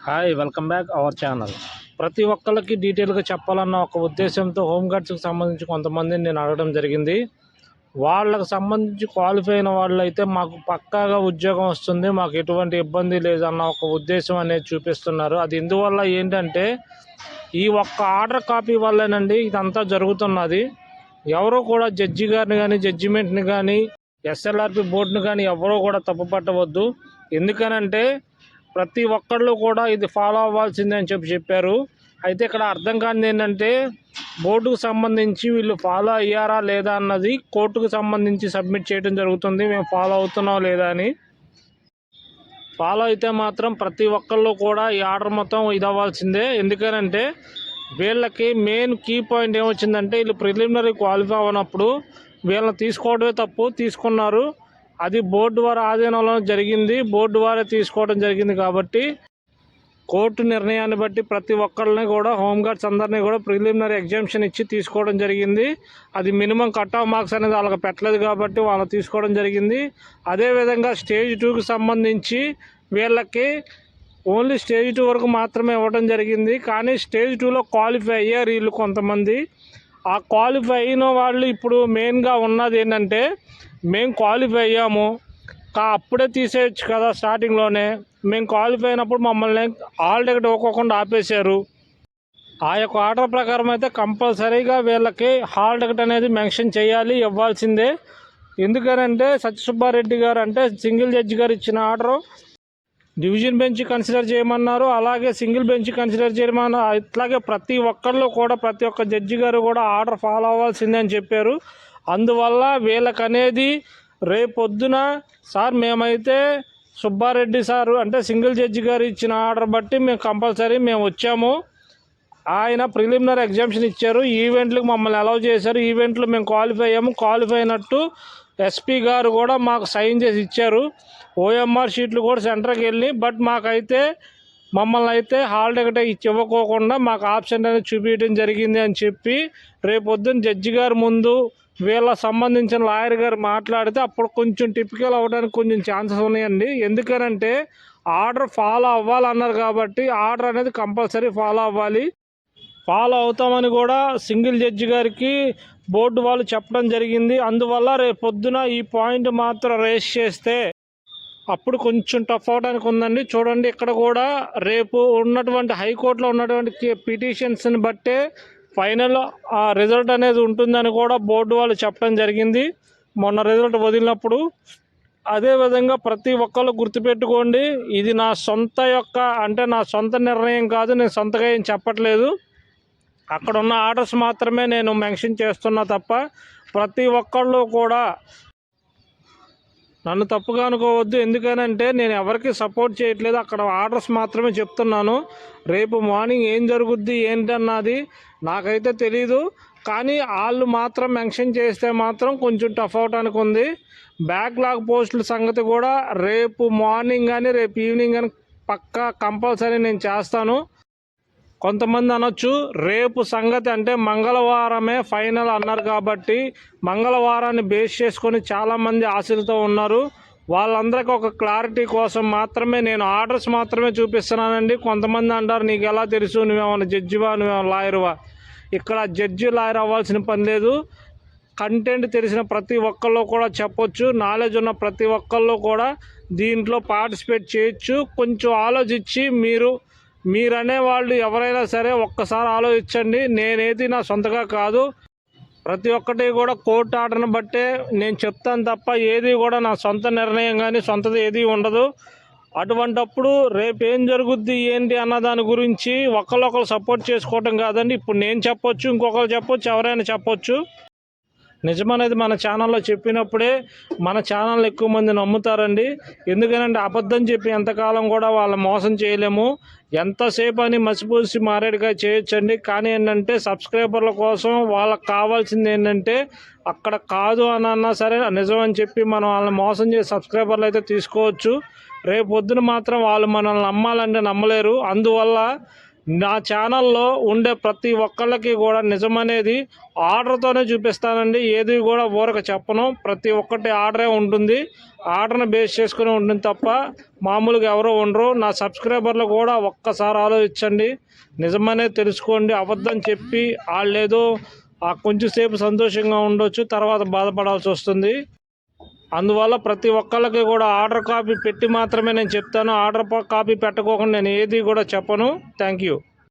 Hi welcome back our channel. ప్రతి ఒక్కళ్ళకి డీటెయిల్గా చెప్పాలన్న ఒక ఉద్దేశంతో హోంగార్డ్స్కి సంబంధించి కొంతమందిని నేను అడగడం జరిగింది. వాళ్ళకు సంబంధించి క్వాలిఫై అయిన వాళ్ళు అయితే మాకు పక్కాగా ఉద్యోగం వస్తుంది, మాకు ఎటువంటి ఇబ్బంది లేదన్న ఒక ఉద్దేశం అనేది చూపిస్తున్నారు. అది ఎందువల్ల ఏంటంటే ఈ ఒక్క ఆర్డర్ కాపీ వల్లేనండి ఇదంతా జరుగుతున్నది. ఎవరో కూడా జడ్జి గారిని కానీ జడ్జిమెంట్ని కానీ ఎస్ఎల్ఆర్పి బోర్డుని కానీ ఎవరో కూడా తప్పుపట్టవద్దు. ఎందుకనంటే ప్రతి ఒక్కళ్ళు కూడా ఇది ఫాలో అవ్వాల్సిందే అని చెప్పారు. అయితే ఇక్కడ అర్థం కానిది ఏంటంటే బోర్డుకు సంబంధించి వీళ్ళు ఫాలో అయ్యారా లేదా అన్నది కోర్టుకు సంబంధించి సబ్మిట్ చేయడం జరుగుతుంది. మేము ఫాలో అవుతున్నాం లేదా అని. ఫాలో అయితే మాత్రం ప్రతి ఒక్కళ్ళు కూడా ఈ ఆర్డర్ మొత్తం ఇది అవ్వాల్సిందే. ఎందుకనంటే వీళ్ళకి మెయిన్ కీ పాయింట్ ఏమొచ్చిందంటే వీళ్ళు ప్రిలిమినరీ క్వాలిఫై అవ్వనప్పుడు వీళ్ళని తీసుకోవడమే తప్పు, తీసుకున్నారు. అది బోర్డు వారి ఆధీనంలో జరిగింది, బోర్డు వారే తీసుకోవడం జరిగింది. కాబట్టి కోర్టు నిర్ణయాన్ని బట్టి ప్రతి ఒక్కరిని కూడా హోంగార్డ్స్ అందరినీ కూడా ప్రిలిమినరీ ఎగ్జామ్షన్ ఇచ్చి తీసుకోవడం జరిగింది. అది మినిమం కట్ ఆఫ్ మార్క్స్ అనేది వాళ్ళకి పెట్టలేదు కాబట్టి వాళ్ళు తీసుకోవడం జరిగింది. అదేవిధంగా స్టేజ్ 2కి సంబంధించి వీళ్ళకి ఓన్లీ స్టేజ్ 2 వరకు మాత్రమే ఇవ్వడం జరిగింది. కానీ స్టేజ్ 2లో క్వాలిఫై అయ్యారు వీళ్ళు కొంతమంది. ఆ క్వాలిఫై అయిన వాళ్ళు ఇప్పుడు మెయిన్గా ఉన్నది ఏంటంటే మేము క్వాలిఫై అయ్యాము, అప్పుడే తీసేయచ్చు కదా, స్టార్టింగ్లోనే మేము క్వాలిఫై అయినప్పుడు మమ్మల్ని హాల్ టికెట్ ఇవ్వకుండా ఆపేశారు. ఆ యొక్క ఆర్డర్ ప్రకారం అయితే కంపల్సరీగా వీళ్ళకి హాల్ టికెట్ అనేది మెన్షన్ చేయాలి, ఇవ్వాల్సిందే. ఎందుకనంటే సత్యసుబ్బారెడ్డి గారు అంటే సింగిల్ జడ్జి గారు ఇచ్చిన ఆర్డరు డివిజన్ బెంచ్ కన్సిడర్ చేయమన్నారు, అలాగే సింగిల్ బెంచ్ కన్సిడర్ చేయమన్నారు. అట్లాగే ప్రతి ఒక్కళ్ళు కూడా ప్రతి ఒక్క జడ్జి గారు కూడా ఆర్డర్ ఫాలో అవ్వాల్సిందే అని చెప్పారు. అందువల్ల వీళ్ళకనేది రేపొద్దున సార్ మేమైతే సుబ్బారెడ్డి సారు అంటే సింగిల్ జడ్జి గారు ఇచ్చిన ఆర్డర్ బట్టి మేము కంపల్సరీ మేము వచ్చాము, ఆయన ప్రిలిమినరీ ఎగ్జామ్షన్ ఇచ్చారు, ఈవెంట్లకు మమ్మల్ని అలౌ చేశారు, ఈవెంట్లు మేము క్వాలిఫై అయ్యాము, క్వాలిఫై అయినట్టు ఎస్పీ గారు కూడా మాకు సైన్ చేసి ఇచ్చారు. ఓఎంఆర్ షీట్లు కూడా సెంటర్కి వెళ్ళి బట్ మాకైతే మమ్మల్ని అయితే హాల్ టికెట్ ఇవ్వకోకుండా మాకు ఆప్షన్ అనేది చూపించడం జరిగింది అని చెప్పి రేపొద్దున జడ్జి గారి ముందు వీళ్ళ సంబంధించిన లాయర్ గారు మాట్లాడితే అప్పుడు కొంచెం టిపికల్ అవ్వడానికి కొంచెం ఛాన్సెస్ ఉన్నాయండి. ఎందుకనంటే ఆర్డర్ ఫాలో అవ్వాలన్నారు కాబట్టి ఆర్డర్ అనేది కంపల్సరీ ఫాలో అవ్వాలి. ఫాలో అవుతామని కూడా సింగిల్ జడ్జి గారికి బోర్డు వాళ్ళు చెప్పడం జరిగింది. అందువల్ల రేపు పొద్దున ఈ పాయింట్ మాత్రం రేస్ చేస్తే అప్పుడు కొంచెం టఫ్ అవడానికి ఉందండి. చూడండి ఇక్కడ కూడా రేపు ఉన్నటువంటి హైకోర్టులో ఉన్నటువంటి పిటిషన్స్ని బట్టే ఫైనల్ ఆ రిజల్ట్ అనేది ఉంటుందని కూడా బోర్డు వాళ్ళు చెప్పడం జరిగింది మొన్న రిజల్ట్ వదిలినప్పుడు. అదేవిధంగా ప్రతి ఒక్కళ్ళు గుర్తుపెట్టుకోండి, ఇది నా సొంత అంటే నా సొంత నిర్ణయం కాదు, నేను సొంతగా ఏం చెప్పట్లేదు, అక్కడ ఉన్న ఆర్డర్స్ మాత్రమే నేను మెన్షన్ చేస్తున్నా తప్ప ప్రతి ఒక్కళ్ళు కూడా నన్ను తప్పుగా అనుకోవద్దు. ఎందుకనంటే నేను ఎవరికి సపోర్ట్ చేయట్లేదు, అక్కడ ఆర్డర్స్ మాత్రమే చెప్తున్నాను. రేపు మార్నింగ్ ఏం జరుగుద్ది ఏంటన్నది నాకైతే తెలీదు, కానీ వాళ్ళు మాత్రం మెన్షన్ చేస్తే మాత్రం కొంచెం టఫ్ అవడానికి ఉంది. బ్యాక్లాగ్ పోస్టుల సంగతి కూడా రేపు మార్నింగ్ కానీ రేపు ఈవినింగ్ కానీ పక్కా కంపల్సరీ నేను చేస్తాను. కొంతమంది అనొచ్చు రేపు సంగతి అంటే మంగళవారమే ఫైనల్ అన్నారు కాబట్టి మంగళవారాన్ని బేస్ చేసుకొని చాలామంది ఆశలతో ఉన్నారు. వాళ్ళందరికీ ఒక క్లారిటీ కోసం మాత్రమే నేను ఆర్డర్స్ మాత్రమే చూపిస్తున్నానండి. కొంతమంది అంటారు నీకు ఎలా తెలుసు, నువ్వేమన్నా జడ్జివా, నువ్వేమన్నా లాయర్వా. ఇక్కడ జడ్జి లాయర్ అవ్వాల్సిన పని లేదు. కంటెంట్ తెలిసిన ప్రతి ఒక్కళ్ళు కూడా చెప్పొచ్చు, నాలెడ్జ్ ఉన్న ప్రతి ఒక్కళ్ళు కూడా దీంట్లో పార్టిసిపేట్ చేయొచ్చు. కొంచెం ఆలోచించి మీరనే వాళ్ళు ఎవరైనా సరే ఒక్కసారి ఆలోచించండి. నేనేది నా సొంతగా కాదు, ప్రతి ఒక్కటి కూడా కోర్టు ఆర్డర్ని బట్టే నేను చెప్తాను తప్ప ఏది కూడా నా సొంత నిర్ణయం కానీ సొంతది ఏది ఉండదు. అటువంటప్పుడు రేపు ఏం జరుగుద్ది ఏంటి అన్న దాని గురించి ఒకళ్ళొకరు సపోర్ట్ చేసుకోవటం కాదండి. ఇప్పుడు నేను చెప్పొచ్చు, ఇంకొకరు చెప్పొచ్చు, ఎవరైనా చెప్పొచ్చు. నిజమనేది మన ఛానల్లో చెప్పినప్పుడే మన ఛానల్ ఎక్కువ మంది నమ్ముతారండి. ఎందుకనంటే అబద్ధం చెప్పి ఎంతకాలం కూడా వాళ్ళని మోసం చేయలేము. ఎంతసేపు అని మసిపూసి మారేడుగా చేయొచ్చండి, కానీ ఏంటంటే సబ్స్క్రైబర్ల కోసం వాళ్ళకి కావాల్సింది ఏంటంటే అక్కడ కాదు అని అన్నా సరే నిజం అని చెప్పి మనం వాళ్ళని మోసం చేసి సబ్స్క్రైబర్లు అయితే తీసుకోవచ్చు. రేపు పొద్దున మాత్రం వాళ్ళు మనల్ని నమ్మాలంటే నమ్మలేరు. అందువల్ల నా ఛానల్లో ఉండే ప్రతి ఒక్కళ్ళకి కూడా నిజమనేది ఆర్డర్తోనే చూపిస్తానండి. ఏది కూడా ఊరక చెప్పను. ప్రతి ఒక్కటి ఆర్డరే ఉంటుంది. ఆర్డర్ని బేస్ చేసుకుని ఉంటుంది తప్ప మామూలుగా ఎవరో ఉండరు. నా సబ్స్క్రైబర్లు కూడా ఒక్కసారి ఆలోచించండి, నిజమనేది తెలుసుకోండి. అబద్ధం చెప్పి వాళ్ళేదో కొంచెం సేపు సంతోషంగా ఉండొచ్చు, తర్వాత బాధపడాల్సి వస్తుంది. అందువల్ల ప్రతి ఒక్కళ్ళకి కూడా ఆర్డర్ కాపీ పెట్టి మాత్రమే నేను చెప్తాను. ఆర్డర్ కాపీ పెట్టకోకుండా నేను ఏది కూడా చెప్పను. Thank you.